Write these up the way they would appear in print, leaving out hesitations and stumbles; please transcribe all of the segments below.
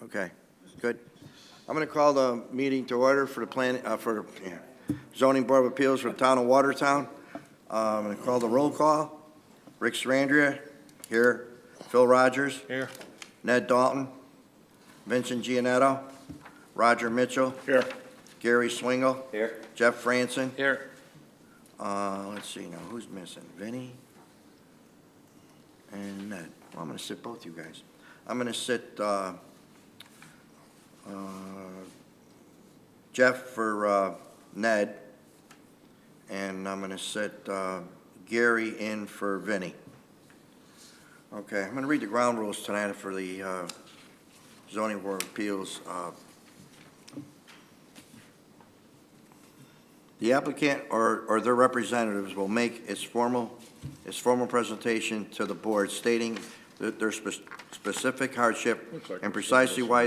Okay, good. I'm going to call the meeting to order for the Zoning Board of Appeals for the town of Watertown. I'm going to call the roll call. Rick Sarandria, here. Phil Rogers. Here. Ned Dalton. Vincent Gianetto. Roger Mitchell. Here. Gary Swingle. Here. Jeff Franson. Here. Let's see now, who's missing? Vinny and Ned. Well, I'm going to sit both you guys. I'm going to sit Jeff for Ned, and I'm going to sit Gary in for Vinny. Okay, I'm going to read the ground rules tonight for the Zoning Board of Appeals. The applicant or their representatives will make its formal presentation to the board stating that their specific hardship and precisely why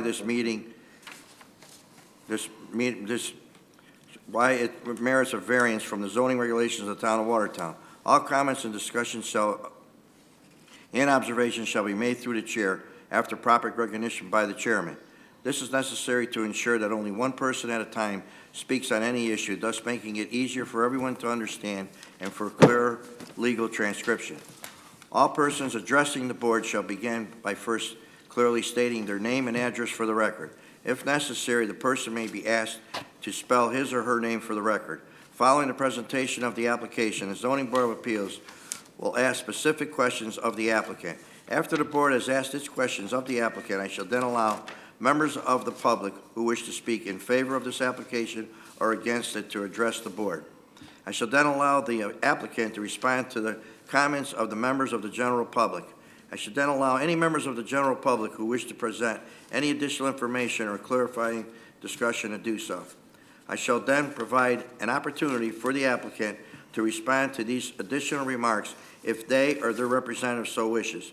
why it merits a variance from the zoning regulations of the town of Watertown. All comments and discussions and observations shall be made through the chair after proper recognition by the chairman. This is necessary to ensure that only one person at a time speaks on any issue, thus making it easier for everyone to understand and for clear legal transcription. All persons addressing the board shall begin by first clearly stating their name and address for the record. If necessary, the person may be asked to spell his or her name for the record. Following the presentation of the application, the Zoning Board of Appeals will ask specific questions of the applicant. After the board has asked its questions of the applicant, I shall then allow members of the public who wish to speak in favor of this application or against it to address the board. I shall then allow the applicant to respond to the comments of the members of the general public. I should then allow any members of the general public who wish to present any additional information or clarifying discussion to do so. I shall then provide an opportunity for the applicant to respond to these additional remarks if they or their representative so wishes.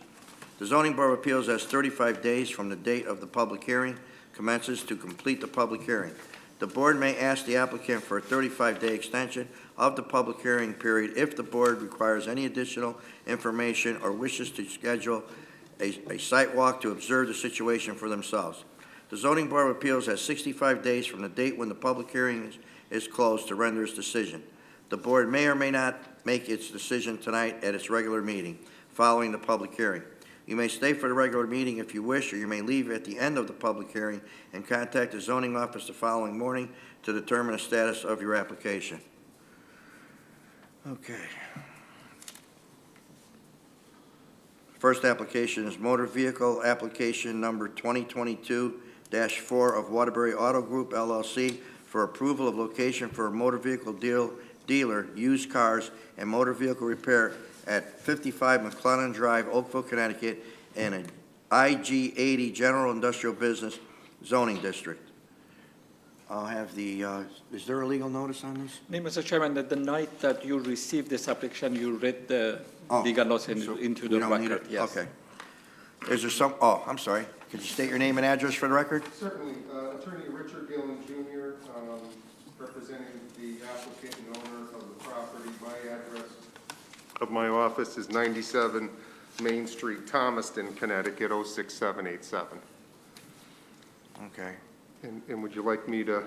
The Zoning Board of Appeals has 35 days from the date of the public hearing commences to complete the public hearing. The board may ask the applicant for a 35-day extension of the public hearing period if the board requires any additional information or wishes to schedule a site walk to observe the situation for themselves. The Zoning Board of Appeals has 65 days from the date when the public hearing is closed to render its decision. The board may or may not make its decision tonight at its regular meeting following the public hearing. You may stay for the regular meeting if you wish, or you may leave at the end of the public hearing and contact the zoning office the following morning to determine the status of your application. Okay. First application is motor vehicle application number 2022-4 of Waterbury Auto Group, LLC, for approval of location for a motor vehicle dealer, used cars, and motor vehicle repair at 55 Mclane Drive, Oakville, Connecticut, in an IG 80 General Industrial Business Zoning District. I'll have the, is there a legal notice on this? Mr. Chairman, that the night that you received this application, you read the legal notice into the record. Yes. Okay. Is there some, I'm sorry. Could you state your name and address for the record? Certainly. Attorney Richard Gillen, Jr., representing the applicant and owner of the property. My address of my office is 97 Main Street, Thomaston, Connecticut, 06787. Okay. And would you like me to?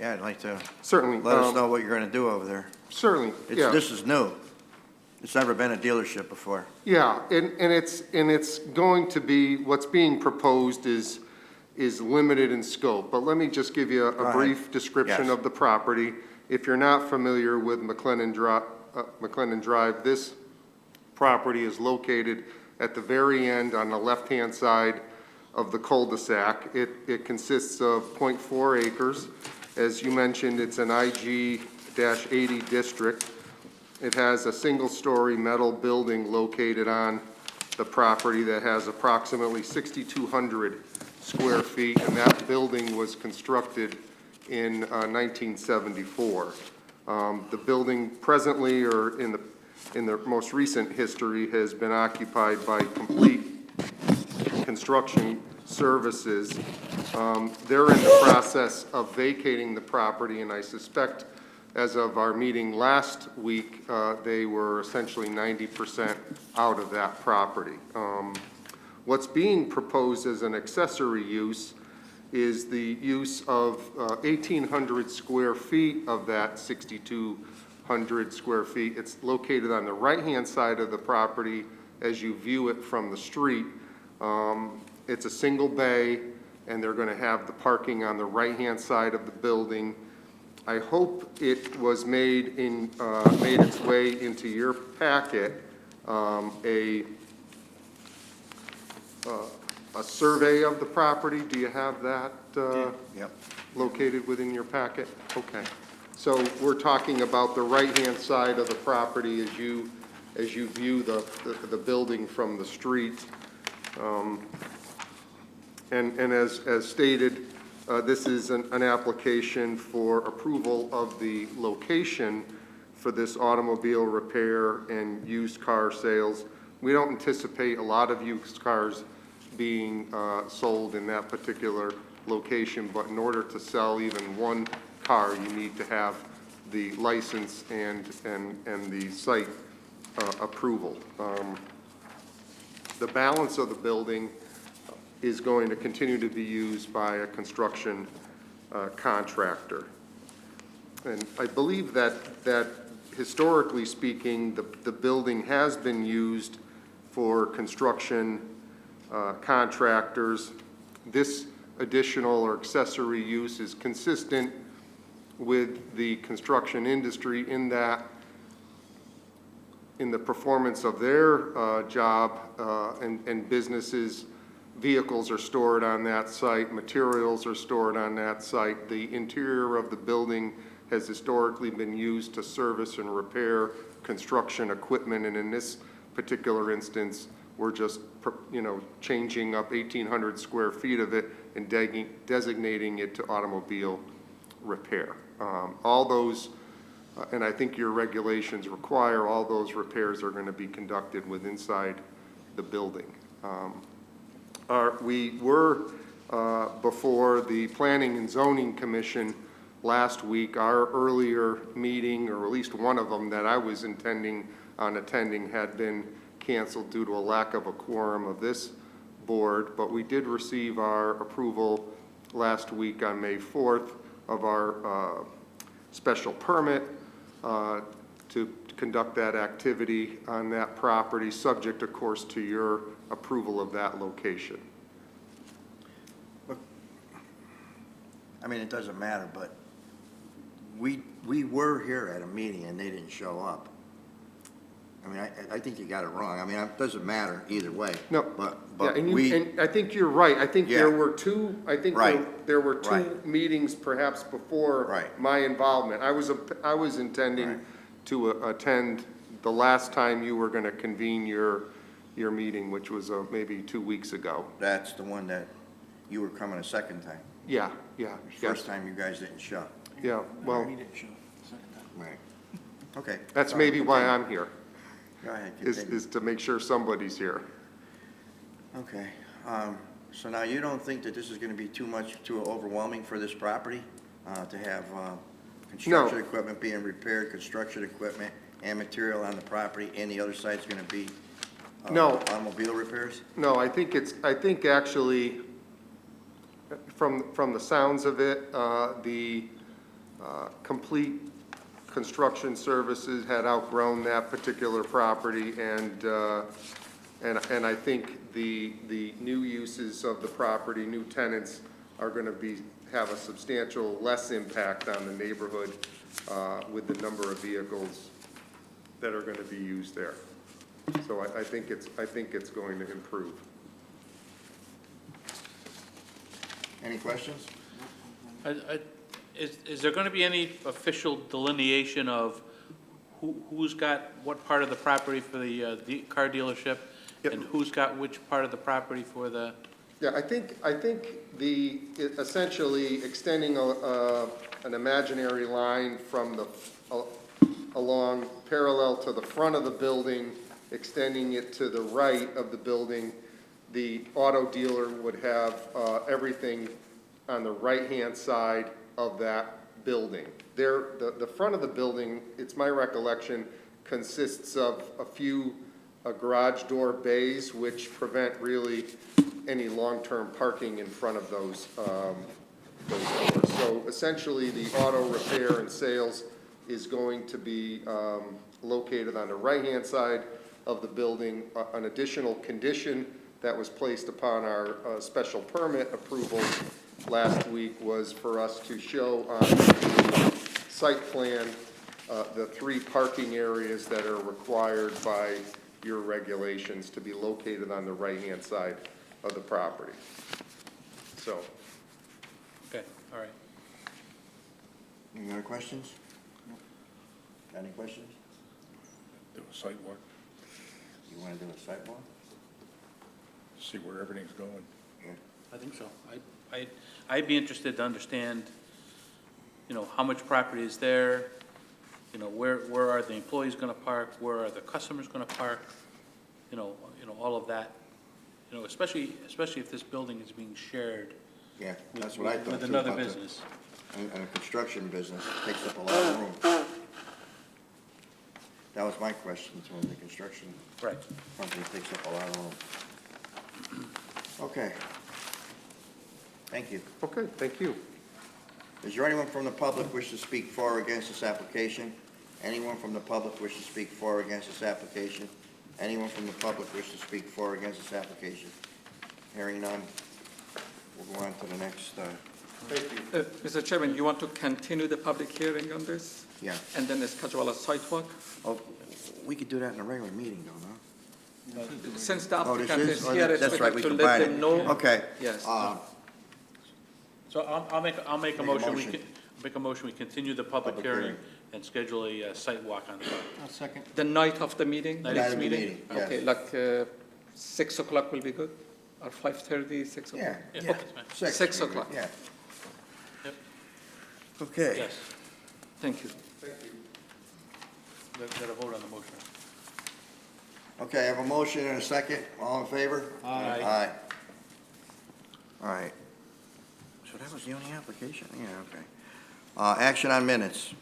Yeah, I'd like to. Certainly. Let us know what you're going to do over there. Certainly. Yeah. This is new. It's never been a dealership before. Yeah, and it's going to be, what's being proposed is limited in scope. But let me just give you a brief description of the property. If you're not familiar with Mclane Drive, this property is located at the very end on the left-hand side of the cul-de-sac. It consists of 0.4 acres. As you mentioned, it's an IG-80 district. It has a single-story metal building located on the property that has approximately 6,200 square feet, and that building was constructed in 1974. The building presently, or in the most recent history, has been occupied by Complete Construction Services. They're in the process of vacating the property, and I suspect as of our meeting last week, they were essentially 90% out of that property. What's being proposed as an accessory use is the use of 1,800 square feet of that 6,200 square feet. It's located on the right-hand side of the property as you view it from the street. It's a single bay, and they're going to have the parking on the right-hand side of the building. I hope it was made its way into your packet, a survey of the property. Do you have that Yep. located within your packet? Okay. So we're talking about the right-hand side of the property as you view the building from the street. And as stated, this is an application for approval of the location for this automobile repair and used car sales. We don't anticipate a lot of used cars being sold in that particular location, but in order to sell even one car, you need to have the license and the site approval. The balance of the building is going to continue to be used by a construction contractor. And I believe that historically speaking, the building has been used for construction contractors. This additional or accessory use is consistent with the construction industry in that in the performance of their job and businesses, vehicles are stored on that site, materials are stored on that site. The interior of the building has historically been used to service and repair construction equipment, and in this particular instance, we're just, changing up 1,800 square feet of it and designating it to automobile repair. All those, and I think your regulations require all those repairs are going to be conducted inside the building. We were before the Planning and Zoning Commission last week. Our earlier meeting, or at least one of them that I was intending on attending, had been canceled due to a lack of a quorum of this board, but we did receive our approval last week on May 4th of our special permit to conduct that activity on that property, subject, of course, to your approval of that location. I mean, it doesn't matter, but we were here at a meeting and they didn't show up. I mean, I think you got it wrong. I mean, it doesn't matter either way. No, but yeah, and I think you're right. I think there were two. I think Right. there were two Right. meetings perhaps before Right. my involvement. I was intending Right. to attend the last time you were going to convene your meeting, which was maybe 2 weeks ago. that's the one that you were coming a second time. Yeah. First time you guys didn't show. Yeah. Well, Right. Okay. that's All right, maybe why continue. I'm here. Go ahead, continue. Is to make sure somebody's here. Okay, so now you don't think that this is gonna be too overwhelming for this property? To have, construction equipment being repaired, construction equipment and material on the property, and the other side's gonna be, No. automobile repairs? No, I think actually, from the sounds of it, the complete construction services had outgrown that particular property, and I think the new uses of the property, new tenants, are going to have a substantial less impact on the neighborhood with the number of vehicles that are going to be used there. So I think it's going to improve. Any questions? Is there going to be any official delineation of who's got what part of the property for the car dealership? Yep. And who's got which part of the property for the? Yeah, I think essentially extending an imaginary line from along parallel to the front of the building, extending it to the right of the building, the auto dealer would have everything on the right-hand side of that building. The front of the building, it's my recollection, consists of a few garage door bays, which prevent really any long-term parking in front of those doors. So essentially, the auto repair and sales is going to be located on the right-hand side of the building. An additional condition that was placed upon our special permit approval last week was for us to show on the site plan the 3 parking areas that are required by your regulations to be located on the right-hand side of the property. So, Okay, all right. Any other questions? Any questions? Do a site walk, You want to do a site walk? see where everything's going. I think so. I'd be interested to understand, you know, how much property is there, you know, where are the employees gonna park, where are the customers gonna park, you know, all of that. You know, especially if this building is being shared Yeah, that's what I thought too. with another about the- business. And a construction business takes up a lot of room. That was my question, so the construction Right. company takes up a lot of room. Okay. Thank you. okay, thank you. Is there anyone from the public wish to speak for or against this application? Anyone from the public wish to speak for or against this application? Anyone from the public wish to speak for or against this application? Hearing none, we'll go on to the next, Thank you. Mr. Chairman, you want to continue the public hearing on this yeah. and then schedule a sidewalk? Oh, we could do that in a regular meeting, though, no? Since the Oh, this applicant is? is Oh, here, it's that's right, better we to let combine them it. know. Okay. Yes. So I'll make a Make a motion, motion. we continue the public Public hearing hearing. and schedule a site walk on the Second. The night of the meeting? Night Night next of the meeting, yes. Okay, like 6 o'clock will be good? Or 5:30, 6 o'clock? Yeah, Yeah, yeah. that's fine. 6 o'clock. Yeah. Yep. Okay. Yes. Thank you. Got a vote on the motion. Okay, I have a motion and a second. All in favor? Aye. Aye. All right. So that was the only application? Yeah, okay. Action on minutes.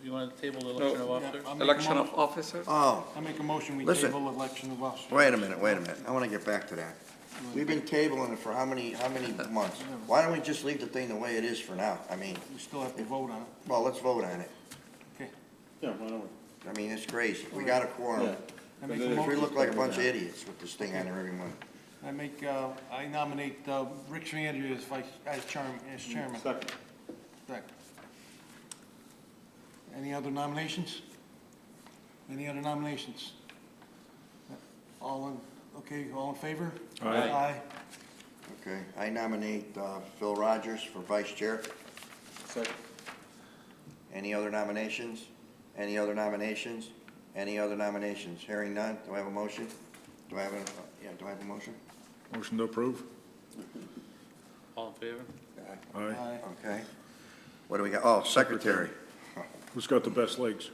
You want to table the election of officers? Election of officers? Oh, I make a motion, we Listen. table election of officers. wait a minute. I want to get back to that. We've been tabling it for how many months? Why don't we just leave the thing the way it is for now? I mean, We still have to vote on it. well, let's vote on it. Okay. Yeah, why don't we? I mean, it's crazy. We got a quorum. I make a We motion, look like a bunch of idiots with this thing on there every month. I nominate Rick Sanders as chairman. Second. Second. Any other nominations? Any other nominations? All in favor? Aye. Okay, I nominate Phil Rogers for vice chair. Second. Any other nominations? Any other nominations? Any other nominations? Hearing none, do I have a motion? Do I have a motion? Motion to approve? All in favor? Aye. Aye. Okay. What do we got? Oh, secretary. Who's got the best legs?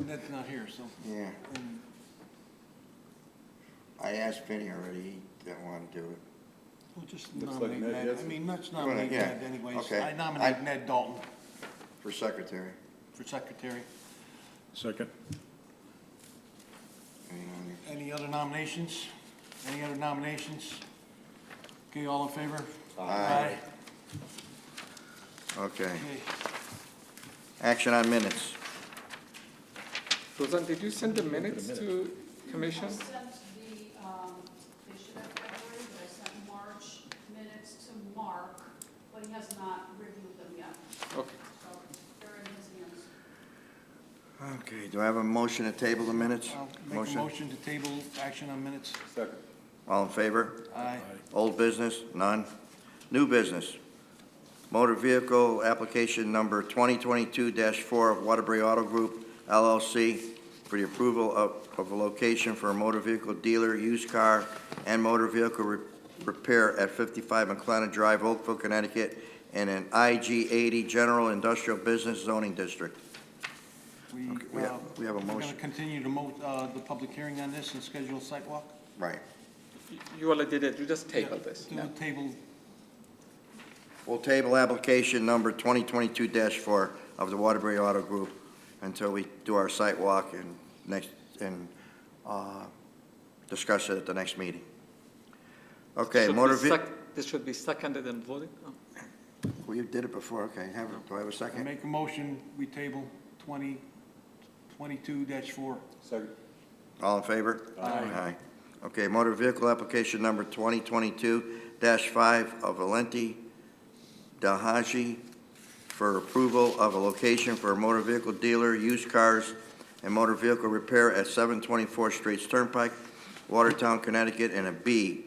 Ned's not here, so. Yeah, I asked Vinnie already, he didn't want to do it. We'll just Looks like nominate Ned Ned. gets I it. mean, let's Go ahead, nominate yeah. Ned anyways. Okay. I nominate Ned Dalton For secretary. for secretary. Second. Any other nominations? Any other nominations? Okay, all in favor? Aye. Okay. Okay. Action on minutes. Roseanne, did you send the minutes to commission? I sent they should have February, but I sent March minutes to Mark, but he has not reviewed them yet, Okay. so they're in his hands. Okay, do I have a motion to table the minutes? I'll make a motion to table action on minutes. Second. All in favor? Aye. Old business? None. New business? Motor vehicle application number 2022-4 of Waterbury Auto Group LLC for the approval of a location for a motor vehicle dealer, used car, and motor vehicle repair at 55 Mclane Drive, Oakville, Connecticut, in an IG 80 General Industrial Business Zoning District. We we have a We're going motion. to continue the public hearing on this and schedule a site walk. Right. You already did it, you just tabled this. Do a table, We'll table application number 2022-4 of the Waterbury Auto Group until we do our site walk and discuss it at the next meeting. Okay, Should motor be vehicle. This should be seconded and voted? Oh. Well, you did it before, okay. Do I have a I second? make a motion, we table 2022-4. All in favor? Aye. Okay, motor vehicle application number 2022-5 of Valenti Dalhaji for approval of a location for a motor vehicle dealer, used cars, and motor vehicle repair at 724 Straits Turnpike, Watertown, Connecticut, and a B-SC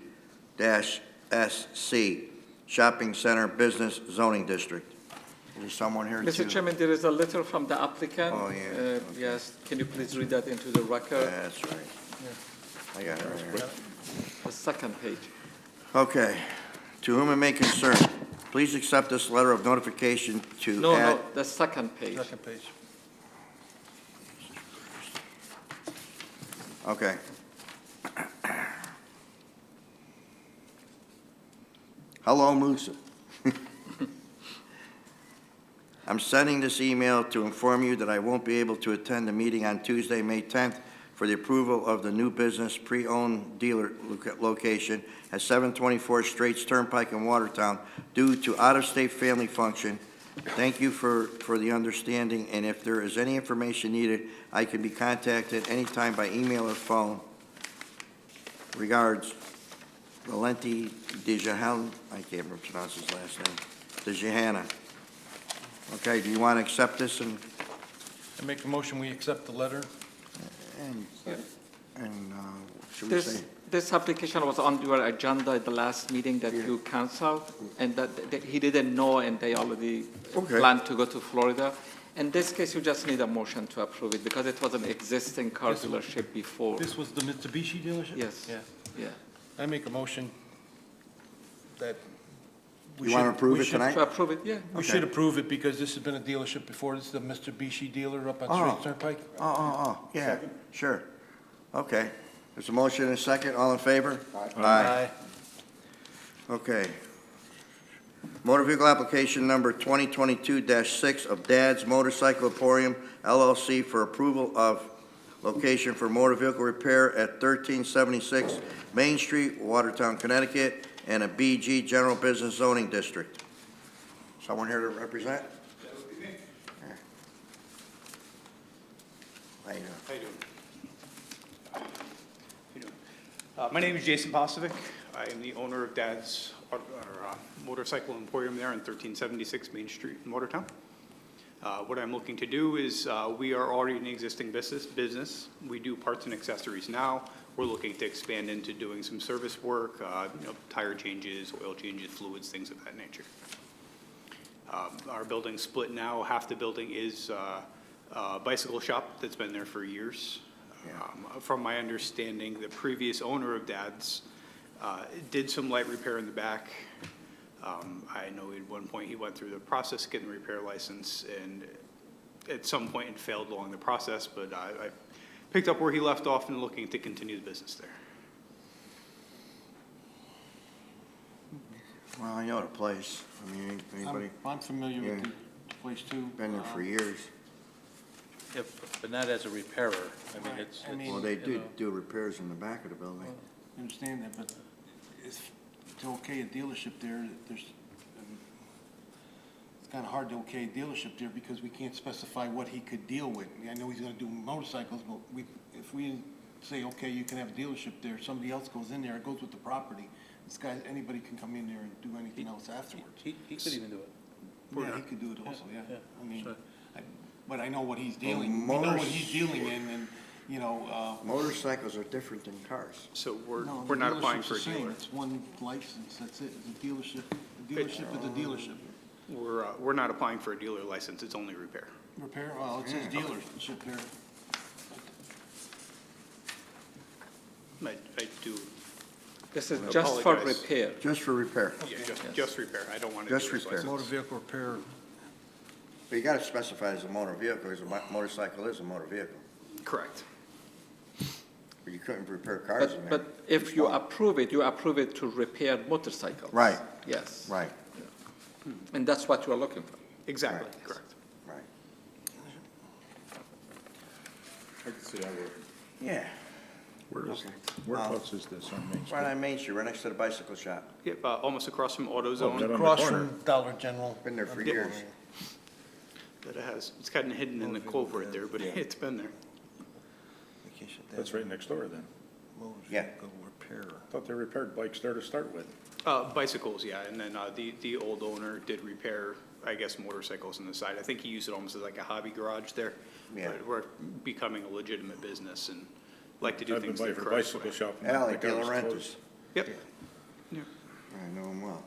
Shopping Center Business Zoning District. Is there someone here to? Mr. Chairman, there is a letter from the applicant. Oh, yeah, okay. Yes, can you please read that into the record? That's right. I got it right here. The second page. Okay. To whom it may concern, please accept this letter of notification to No, add. no, the second page. Second page. Okay. Hello, Musa. I'm sending this email to inform you that I won't be able to attend the meeting on Tuesday, May 10th, for the approval of the new business pre-owned dealer location at 724 Straits Turnpike in Watertown due to out-of-state family function. Thank you for the understanding, and if there is any information needed, I can be contacted anytime by email or phone. Regards, Valenti Dejahan, I can't pronounce his last name, Dejahana. Okay, do you want to accept this and, I make a motion, we accept the letter. should we say? This application was on your agenda at the last meeting that you canceled, and that he didn't know, and they already Okay. planned to go to Florida. In this case, you just need a motion to approve it, because it was an existing car dealership before. This was the Mitsubishi dealership? Yes. Yeah. Yeah. I make a motion that we You want to should- approve we it should- tonight? To approve it, yeah. We should approve it because this has been a dealership before. This is the Mitsubishi dealer up on Oh. Straits Turnpike. Yeah, sure. Okay. There's a motion and a second. All in favor? Okay. Motor vehicle application number 2022-6 of Dad's Motorcycle Emporium LLC for approval of location for motor vehicle repair at 1376 Main Street, Watertown, Connecticut, and a BG General Business Zoning District. Someone here to represent? That would be me. How you doing? How you doing? How you doing? My name is Jason Posovic. I am the owner of Dad's Motorcycle Emporium there on 1376 Main Street in Watertown. What I'm looking to do is, we are already an existing business. We do parts and accessories now. We're looking to expand into doing some service work, tire changes, oil changes, fluids, things of that nature. Our building's split now. Half the building is a bicycle shop that's been there for years. From my understanding, the previous owner of Dad's did some light repair in the back. I know at one point he went through the process, getting a repair license, and at some point it failed along the process, but I picked up where he left off and looking to continue the business there. Well, I know the place. I mean, anybody I'm familiar with Yeah. the place too. been there for years? But not as a repairer. I mean, it's. I mean, Well, they you know. do repairs in the back of the building. I understand that, but it's to okay a dealership there, it's kind of hard to okay a dealership there because we can't specify what he could deal with. I know he's gonna do motorcycles, but if we say, okay, you can have a dealership there, somebody else goes in there, it goes with the property. This guy, anybody can come in there and do anything else afterwards. He could even do it. Yeah, he could do it also, yeah. yeah, I mean, sure. but I know what he's dealing, we know motors- what he's dealing in, and, you know, Motorcycles are different than cars. So we're no, not the applying dealership's for a the same. dealer. It's one license, that's it, it's a dealership. A dealership is a dealership. We're not applying for a dealer license, it's only repair. Repair, well, it says dealership there. I do, This is just for Apologize. repair. Just for repair. yeah, just repair, I don't want to Just do this repair. license. Motor vehicle repair, But you gotta specify as a motor vehicle, because a motorcycle is a motor vehicle. Correct. But you couldn't repair cars in there. But if you approve it to repair motorcycles. Right. Yes. Right, And that's what you are looking for. Exactly, Right. correct. right. I can see that working. Yeah, Whereabouts is this on Main Street? right on Main Street, right next to the bicycle shop. Yep, almost across from Oh, is AutoZone. that on the Across corner? from Dollar General. Been there for Yep. years. That it has, it's kind of hidden in the culvert there, but it's been there. That's right next door then. Yeah. Thought they repaired bikes there to start with. Bicycles, yeah, and then the old owner did repair, I guess, motorcycles on the side. I think he used it almost as like a hobby garage there. Yeah. But we're becoming a legitimate business and like to do I've been things by the for correct bicycle way. shop. and Ally the guy De was Laurentiis. closed. Yep. Yeah. I know him well.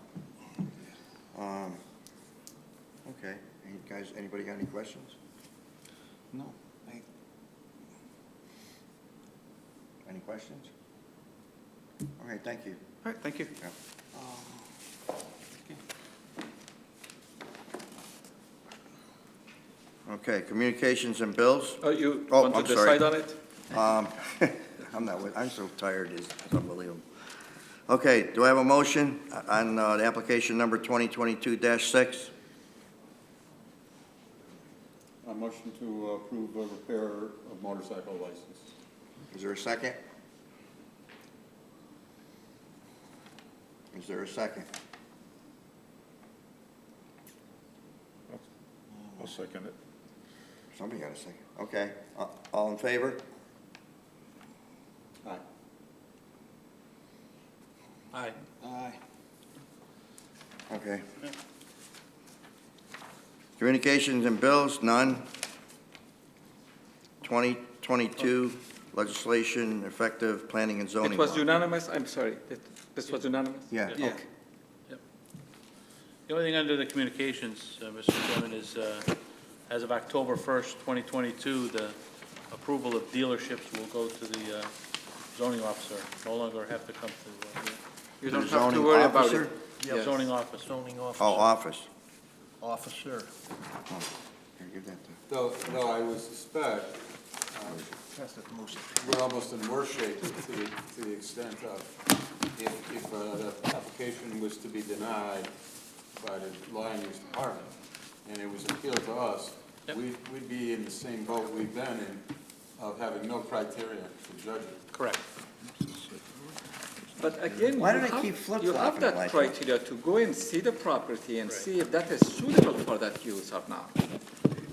Okay, anybody got any questions? No. Any questions? Okay, thank you. All right, thank you. Okay, communications and bills. You Oh, want to I'm sorry. decide on it? I'm so tired, it's unbelievable. Okay, do I have a motion on the application number 2022-6? A motion to approve a repair of motorcycle license. Is there a second? Is there a second? I'll second it. Somebody got a second. Okay, all in favor? Aye. Aye. Aye. Okay. Communications and bills, none. 2022 legislation effective planning and zoning. It was law. unanimous, I'm sorry, this was unanimous? Yeah. Yeah. The only thing under the communications, Mr. Chairman, is, as of October 1st, 2022, the approval of dealerships will go to the zoning officer, no longer have to come to You To don't the have to zoning worry about officer? it. the Yes. zoning officer. Zoning Oh, officer. office. Officer. Oh, here, give that to. Though I would suspect, That's the most. we're almost in worse shape to the extent of if the application was to be denied by the land use department and it was appealed to us, Yep. we'd be in the same boat we've been in of having no criteria to judge it. Correct. But again, Why you do they have- keep you flip-flopping have it that like that? criteria to go and see the property and Right. see if that is suitable for that use or not.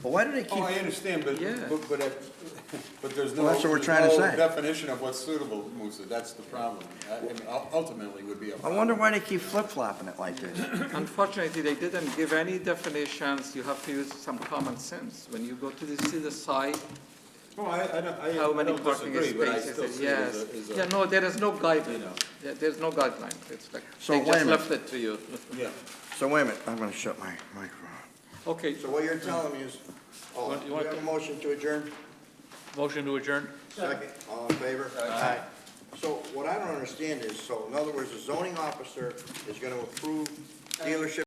But why do they keep? Oh, I understand, but, Yeah. but there's no. Well, that's what we're there's trying to no say. definition of what's suitable, Musa, that's the problem. I mean, ultimately would be a I problem. wonder why they keep flip-flopping it like this. Unfortunately, they didn't give any definitions. You have to use some common sense. When you go to see the site, Oh, I how many don't parking disagree, but I spaces, still see it yes. as a. Yeah, no, there is no You guideline. know. There's no guideline. It's like, So they wait a just minute. left it to you. Yeah. So wait a minute, I'm gonna shut my microphone. Okay, So what you're telling me is, You you want have a motion to adjourn? Motion to adjourn? Second, all in favor? Aye. So what I don't understand is, so in other words, the zoning officer is gonna approve dealership